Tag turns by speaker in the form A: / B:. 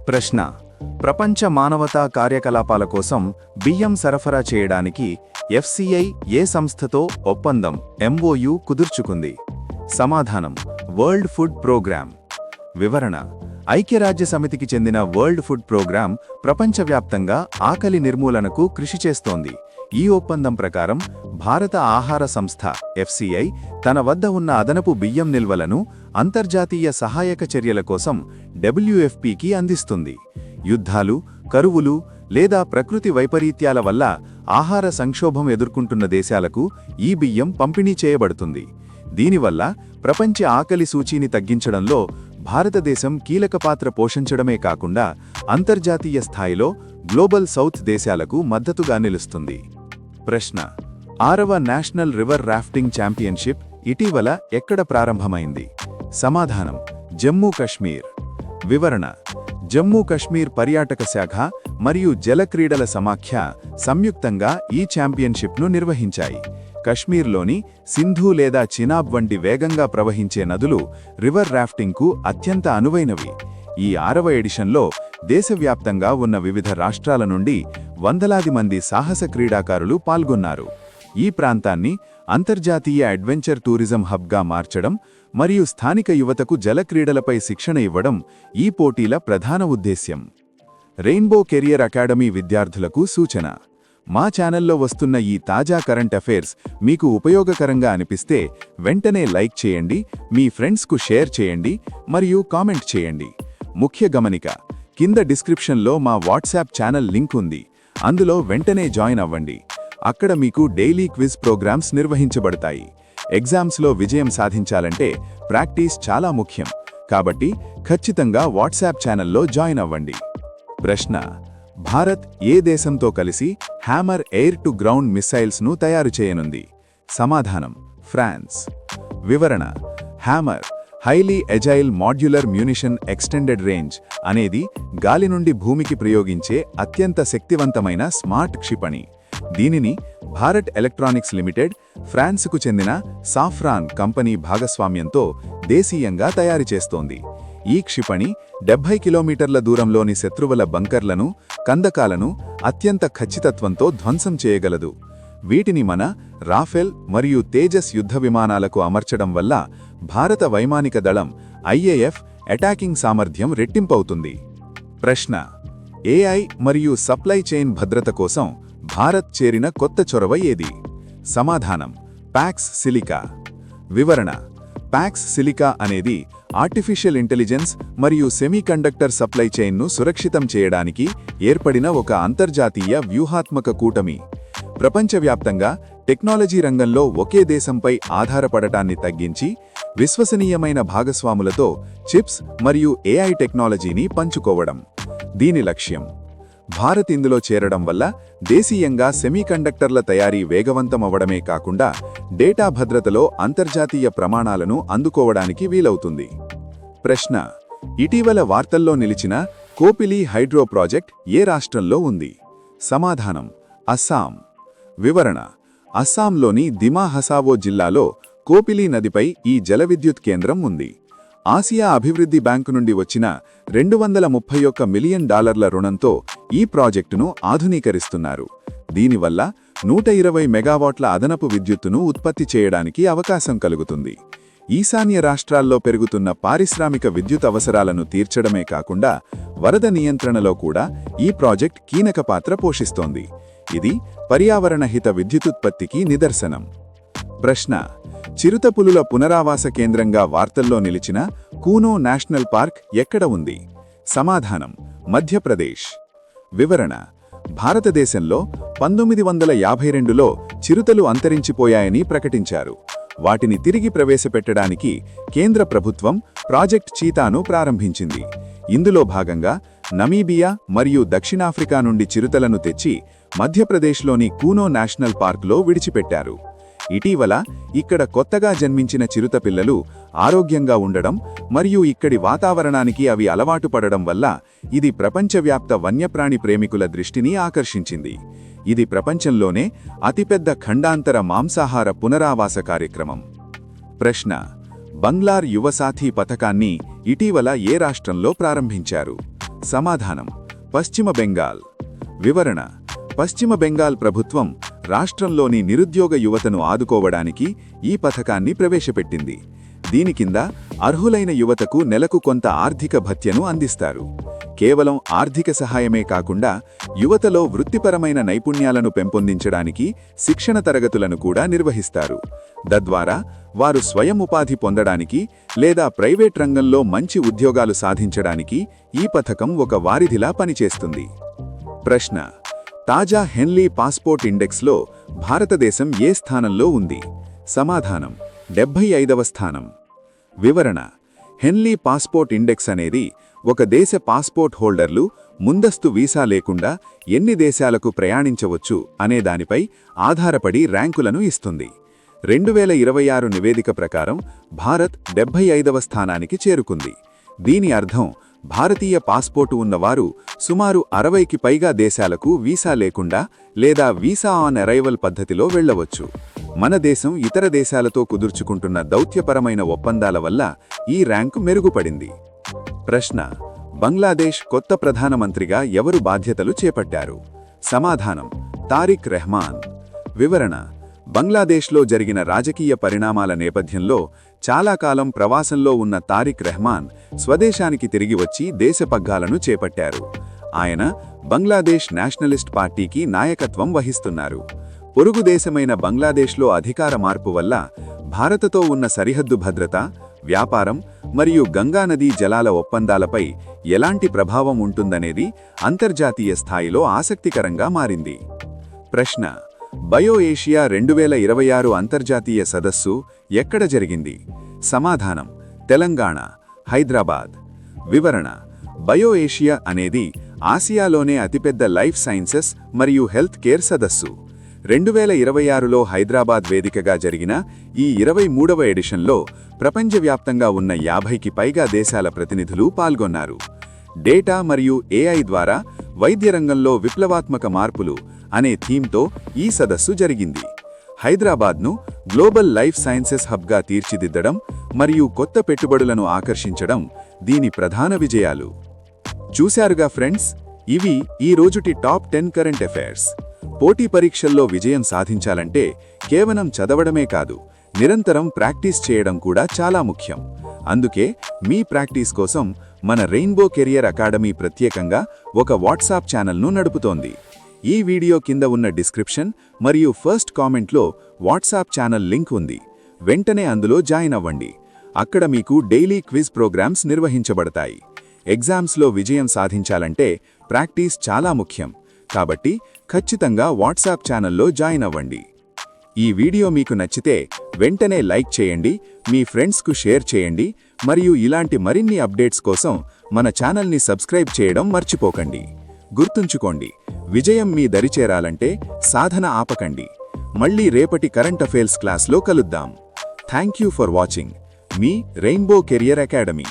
A: ప్రశ్న: ప్రపంచ మానవతా కార్యకలాపాల కోసం బియ్యం సరఫరా చేయడానికి ఎఫ్సిఐ ఏ సంస్థతో ఒప్పందం MOU కుదుర్చుకుంది? సమాధానం: వరల్డ్ ఫుడ్ ప్రోగ్రామ్. వివరణ: ఐక్యరాజ్యసమితికి చెందిన వరల్డ్ ఫుడ్ ప్రోగ్రామ్ ప్రపంచవ్యాప్తంగా ఆకలి నిర్మూలనకు కృషి చేస్తోంది. ఈ ఒప్పందం ప్రకారం భారత ఆహార సంస్థ FCI తన వద్ద ఉన్న అదనపు బియ్యం నిల్వలను అంతర్జాతీయ సహాయక చర్యల కోసం WFPకి అందిస్తుంది. యుద్ధాలు, కరువులు లేదా ప్రకృతి వైపరీత్యాల వల్ల ఆహార సంక్షోభం ఎదుర్కొంటున్న దేశాలకు ఈ బియ్యం పంపిణీ చేయబడుతుంది. దీనివల్ల ప్రపంచ ఆకలి సూచీని తగ్గించడంలో భారతదేశం కీలక పాత్ర పోషించడమే కాకుండా అంతర్జాతీయ స్థాయిలో గ్లోబల్ సౌత్ దేశాలకు మద్దతుగా నిలుస్తుంది. ప్రశ్న: 6వ నేషనల్ రివర్ రాఫ్టింగ్ ఛాంపియన్షిప్ ఇటీవల ఎక్కడ ప్రారంభమైంది? సమాధానం: జమ్మూ కశ్మీర్. వివరణ: జమ్మూ కశ్మీర్ పర్యాటక శాఖ మరియు జలక్రీడల సమాఖ్య సంయుక్తంగా ఈ ఛాంపియన్షిప్ను నిర్వహించాయి. కశ్మీర్లోని సింధు లేదా చినాబ్ వంటి వేగంగా ప్రవహించే నదులు రివర్ రాఫ్టింగ్కు అత్యంత అనువైనవి. ఈ 6వ ఎడిషన్లో దేశవ్యాప్తంగా ఉన్న వివిధ రాష్ట్రాల నుండి వందలాది మంది సాహస క్రీడాకారులు పాల్గొన్నారు. ఈ ప్రాంతాన్ని అంతర్జాతీయ అడ్వెంచర్ టూరిజం హబ్గా మార్చడం మరియు స్థానిక యువతకు జలక్రీడలపై శిక్షణ ఇవ్వడం ఈ పోటీల ప్రధాన ఉద్దేశ్యం. రెయిన్బో కెరియర్ అకాడమీ విద్యార్థులకు సూచన: మా ఛానల్లో వస్తున్న ఈ తాజా కరెంట్ అఫైర్స్ మీకు ఉపయోగకరంగా అనిపిస్తే వెంటనే లైక్ చేయండి, మీ ఫ్రెండ్స్కు షేర్ చేయండి మరియు కామెంట్ చేయండి. ముఖ్య గమనిక: కింద డిస్క్రిప్షన్లో మా వాట్సాప్ ఛానల్ లింక్ ఉంది. అందులో వెంటనే జాయిన్ అవ్వండి. అక్కడ మీకు డైలీ క్విజ్ ప్రోగ్రామ్స్ నిర్వహించబడతాయి. ఎగ్జామ్స్లో విజయం సాధించాలంటే ప్రాక్టీస్ చాలా ముఖ్యం. కాబట్టి ఖచ్చితంగా వాట్సాప్ ఛానల్లో జాయిన్ అవ్వండి. ప్రశ్న: భారత్ ఏ దేశంతో కలిసి హ్యామర్ ఎయిర్ టు గ్రౌండ్ మిస్సైల్స్ను తయారు చేయనుంది? సమాధానం: ఫ్రాన్స్. వివరణ: hammer highly agile modular munition extended range అనేది గాలి నుండి భూమికి ప్రయోగించే అత్యంత శక్తివంతమైన స్మార్ట్ క్షిపణి. దీనిని భారత్ ఎలక్ట్రానిక్స్ లిమిటెడ్, ఫ్రాన్స్కు చెందిన సాఫ్రాన్ కంపెనీ భాగస్వామ్యంతో దేశీయంగా తయారు చేస్తోంది. ఈ క్షిపణి 70 కిలోమీటర్ల దూరంలోని శత్రువుల బంకర్లను, కందకాలను అత్యంత ఖచ్చితత్వంతో ధ్వంసం చేయగలదు. వీటిని మన రాఫెల్ మరియు తేజస్ యుద్ధ విమానాలకు అమర్చడం వల్ల భారత వైమానిక దళం IAF అటాకింగ్ సామర్థ్యం రెట్టింపవుతుంది. ప్రశ్న: AI మరియు సప్లై చైన్ భద్రత కోసం భారత్ చేరిన కొత్త చొరవ ఏది? సమాధానం: పాక్స్ సిలికా. వివరణ: పాక్స్ సిలికా అనేది ఆర్టిఫిషియల్ ఇంటెలిజెన్స్ మరియు సెమీకండక్టర్ సప్లై చైన్ను సురక్షితం చేయడానికి ఏర్పడిన ఒక అంతర్జాతీయ వ్యూహాత్మక కూటమి. ప్రపంచవ్యాప్తంగా టెక్నాలజీ రంగంలో ఒకే దేశంపై ఆధారపడటాన్ని తగ్గించి విశ్వసనీయమైన భాగస్వాములతో చిప్స్ మరియు AI టెక్నాలజీని పంచుకోవడం దీని లక్ష్యం. భారత్ ఇందులో చేరడం వల్ల దేశీయంగా సెమీకండక్టర్ల తయారీ వేగవంతమవడమే కాకుండా డేటా భద్రతలో అంతర్జాతీయ ప్రమాణాలను అందుకోవడానికి వీలవుతుంది. ప్రశ్న: ఇటీవల వార్తల్లో నిలిచిన కోపిలి హైడ్రో ప్రాజెక్ట్ ఏ రాష్ట్రంలో ఉంది? సమాధానం: అస్సాం. వివరణ: అస్సాంలోని దిమా హసావో జిల్లాలో కోపిలి నదిపై ఈ జలవిద్యుత్ కేంద్రం ఉంది. ఆసియా అభివృద్ధి బ్యాంకు నుండి వచ్చిన $231 మిలియన్ రుణంతో ఈ ప్రాజెక్టును ఆధునీకరిస్తున్నారు. దీనివల్ల 120 మెగావాట్ల అదనపు విద్యుత్తును ఉత్పత్తి చేయడానికి అవకాశం కలుగుతుంది. ఈశాన్య రాష్ట్రాల్లో పెరుగుతున్న పారిశ్రామిక విద్యుత్ అవసరాలను తీర్చడమే కాకుండా వరద నియంత్రణలో కూడా ఈ ప్రాజెక్ట్ కీలక పాత్ర పోషిస్తోంది. ఇది పర్యావరణ హిత విద్యుతుత్పత్తికి నిదర్శనం. ప్రశ్న: చిరుతపులుల పునరావాస కేంద్రంగా వార్తల్లో నిలిచిన కూనో నేషనల్ పార్క్ ఎక్కడ ఉంది? సమాధానం: మధ్యప్రదేశ్. వివరణ: భారతదేశంలో 1952లో చిరుతలు అంతరించిపోయాయని ప్రకటించారు. వాటిని తిరిగి ప్రవేశపెట్టడానికి కేంద్ర ప్రభుత్వం ప్రాజెక్ట్ చీతాను ప్రారంభించింది. ఇందులో భాగంగా నమీబియా మరియు దక్షిణాఫ్రికా నుండి చిరుతలను తెచ్చి మధ్యప్రదేశ్లోని కూనో నేషనల్ పార్క్లో విడిచిపెట్టారు. ఇటీవల ఇక్కడ కొత్తగా జన్మించిన చిరుత పిల్లలు ఆరోగ్యంగా ఉండడం మరియు ఇక్కడి వాతావరణానికి అవి అలవాటు పడడం వల్ల ఇది ప్రపంచవ్యాప్త వన్యప్రాణి ప్రేమికుల దృష్టిని ఆకర్షించింది. ఇది ప్రపంచంలోనే అతిపెద్ద ఖండాంతర మాంసాహార పునరావాస కార్యక్రమం. ప్రశ్న: బంగ్లార్ యువసాథీ పథకాన్ని ఇటీవల ఏ రాష్ట్రంలో ప్రారంభించారు? సమాధానం పశ్చిమ బెంగాల్. వివరణ: పశ్చిమ బెంగాల్ ప్రభుత్వం రాష్ట్రంలోని నిరుద్యోగ యువతను ఆదుకోవడానికి ఈ పథకాన్ని ప్రవేశపెట్టింది. దీని కింద అర్హులైన యువతకు నెలకు కొంత ఆర్థిక భత్యను అందిస్తారు. కేవలం ఆర్థిక సహాయమే కాకుండా యువతలో వృత్తిపరమైన నైపుణ్యాలను పెంపొందించడానికి శిక్షణ తరగతులను కూడా నిర్వహిస్తారు. తద్వారా వారు స్వయం ఉపాధి పొందడానికి లేదా ప్రైవేట్ రంగంలో మంచి ఉద్యోగాలు సాధించడానికి ఈ పథకం ఒక వారిధిలా పనిచేస్తుంది. ప్రశ్న: తాజా హెన్లీ పాస్పోర్ట్ ఇండెక్స్లో భారతదేశం ఏ స్థానంలో ఉంది? సమాధానం 75వ స్థానం. వివరణ: హెన్లీ పాస్పోర్ట్ ఇండెక్స్ అనేది ఒక దేశ పాస్పోర్ట్ హోల్డర్లు ముందస్తు వీసా లేకుండా ఎన్ని దేశాలకు ప్రయాణించవచ్చు అనే దానిపై ఆధారపడి ర్యాంకులను ఇస్తుంది. 2026 నివేదిక ప్రకారం భారత్ 75వ స్థానానికి చేరుకుంది. దీని అర్థం భారతీయ పాస్పోర్టు ఉన్నవారు సుమారు 60కి పైగా దేశాలకు వీసా లేకుండా లేదా వీసా ఆన్ అరైవల్ పద్ధతిలో వెళ్లవచ్చు. మన దేశం ఇతర దేశాలతో కుదుర్చుకుంటున్న దౌత్యపరమైన ఒప్పందాల వల్ల ఈ ర్యాంకు మెరుగుపడింది. ప్రశ్న: బంగ్లాదేశ్ కొత్త ప్రధానమంత్రిగా ఎవరు బాధ్యతలు చేపట్టారు? సమాధానం తారిక్ రెహమాన్. వివరణ: బంగ్లాదేశ్లో జరిగిన రాజకీయ పరిణామాల నేపథ్యంలో చాలా కాలం ప్రవాసంలో ఉన్న తారిక్ రెహమాన్ స్వదేశానికి తిరిగి వచ్చి దేశ పగ్గాలను చేపట్టారు. ఆయన బంగ్లాదేశ్ నేషనలిస్ట్ పార్టీకి నాయకత్వం వహిస్తున్నారు. పొరుగు దేశమైన బంగ్లాదేశ్లో అధికార మార్పు వల్ల భారతతో ఉన్న సరిహద్దు భద్రత, వ్యాపారం మరియు గంగానదీ జలాల ఒప్పందాలపై ఎలాంటి ప్రభావం ఉంటుందనేది అంతర్జాతీయ స్థాయిలో ఆసక్తికరంగా మారింది. ప్రశ్న: బయో ఏషియా 2026 అంతర్జాతీయ సదస్సు ఎక్కడ జరిగింది? సమాధానం తెలంగాణ, హైదరాబాద్. వివరణ: బయో ఏషియా అనేది ఆసియాలోనే అతిపెద్ద లైఫ్ సైన్సెస్ మరియు హెల్త్ కేర్ సదస్సు. 2026లో హైదరాబాద్ వేదికగా జరిగిన ఈ 23వ ఎడిషన్లో ప్రపంచవ్యాప్తంగా ఉన్న 50కి పైగా దేశాల ప్రతినిధులు పాల్గొన్నారు. డేటా మరియు ఏఐ ద్వారా వైద్య రంగంలో విప్లవాత్మక మార్పులు అనే థీమ్తో ఈ సదస్సు జరిగింది. హైదరాబాద్ను గ్లోబల్ లైఫ్ సైన్సెస్ హబ్గా తీర్చిదిద్దడం మరియు కొత్త పెట్టుబడులను ఆకర్షించడం దీని ప్రధాన విజయాలు. చూశారుగా ఫ్రెండ్స్, ఇవి ఈ రోజుటి టాప్ 10 కరెంట్ అఫైర్స్. పోటీ పరీక్షల్లో విజయం సాధించాలంటే కేవలం చదవడమే కాదు, నిరంతరం ప్రాక్టీస్ చేయడం కూడా చాలా ముఖ్యం. అందుకే మీ ప్రాక్టీస్ కోసం మన రెయిన్బో కెరియర్ అకాడమీ ప్రత్యేకంగా ఒక వాట్సాప్ ఛానల్ను నడుపుతోంది. ఈ వీడియో కింద ఉన్న డిస్క్రిప్షన్ మరియు ఫస్ట్ కామెంట్లో వాట్సాప్ ఛానల్ లింక్ ఉంది. వెంటనే అందులో జాయిన్ అవ్వండి. అక్కడ మీకు డైలీ క్విజ్ ప్రోగ్రామ్స్ నిర్వహించబడతాయి. ఎగ్జామ్స్లో విజయం సాధించాలంటే ప్రాక్టీస్ చాలా ముఖ్యం. కాబట్టి ఖచ్చితంగా వాట్సాప్ ఛానల్లో జాయిన్ అవ్వండి. ఈ వీడియో మీకు నచ్చితే వెంటనే లైక్ చేయండి, మీ ఫ్రెండ్స్కు షేర్ చేయండి మరియు ఇలాంటి మరిన్ని అప్డేట్స్ కోసం మన ఛానల్ని సబ్స్క్రైబ్ చేయడం మర్చిపోకండి. గుర్తుంచుకోండి, విజయం మీ దరి చేరాలంటే సాధన ఆపకండి. మళ్ళీ రేపటి కరెంట్ అఫైర్స్ క్లాస్లో కలుద్దాం. Thank you for watching. Me rainbow career academy.